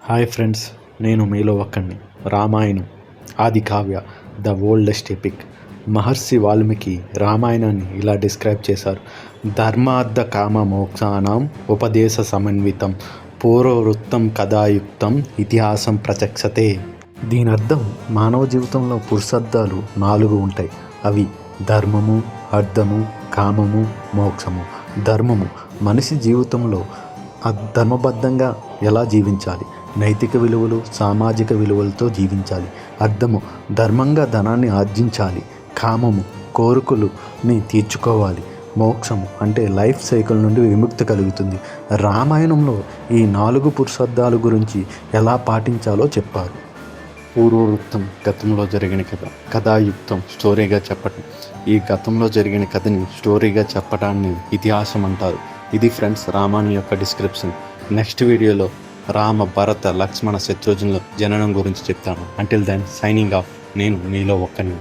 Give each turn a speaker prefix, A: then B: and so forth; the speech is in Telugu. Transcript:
A: హాయ్ ఫ్రెండ్స్, నేను మీలో ఒక్కడిని. రామాయణం ఆది కావ్య, ద ఓల్డెస్ట్ ఎపిక్. మహర్షి వాల్మీకి రామాయణాన్ని ఇలా డిస్క్రైబ్ చేశారు. ధర్మార్థ కామ మోక్షానాం ఉపదేశ సమన్వితం పూర్వవృత్తం కథాయుక్తం ఇతిహాసం ప్రచక్షతే. దీని అర్థం మానవ జీవితంలో పురుషార్థాలు 4 ఉంటాయి. అవి ధర్మము, అర్థము, కామము, మోక్షము. ధర్మము మనిషి జీవితంలో ధర్మబద్ధంగా ఎలా జీవించాలి, నైతిక విలువలు, సామాజిక విలువలతో జీవించాలి. అర్థము ధర్మంగా ధనాన్ని ఆర్జించాలి. కామము కోరికలుని తీర్చుకోవాలి. మోక్షము అంటే లైఫ్ సైకిల్ నుండి విముక్తి కలుగుతుంది. రామాయణంలో ఈ 4 పురుషార్థాల గురించి ఎలా పాటించాలో చెప్పారు. పూర్వవృత్తం గతంలో జరిగిన కథ, కథాయుక్తం స్టోరీగా చెప్పటం. ఈ గతంలో జరిగిన కథని స్టోరీగా చెప్పడాన్ని ఇతిహాసం అంటారు. ఇది ఫ్రెండ్స్ రామాయణం యొక్క డిస్క్రిప్షన్. నెక్స్ట్ వీడియోలో రామ, భరత, లక్ష్మణ, శత్రుఘ్నుల జననం గురించి చెప్తాను. Until then signing off. నేను మీలో ఒక్కని.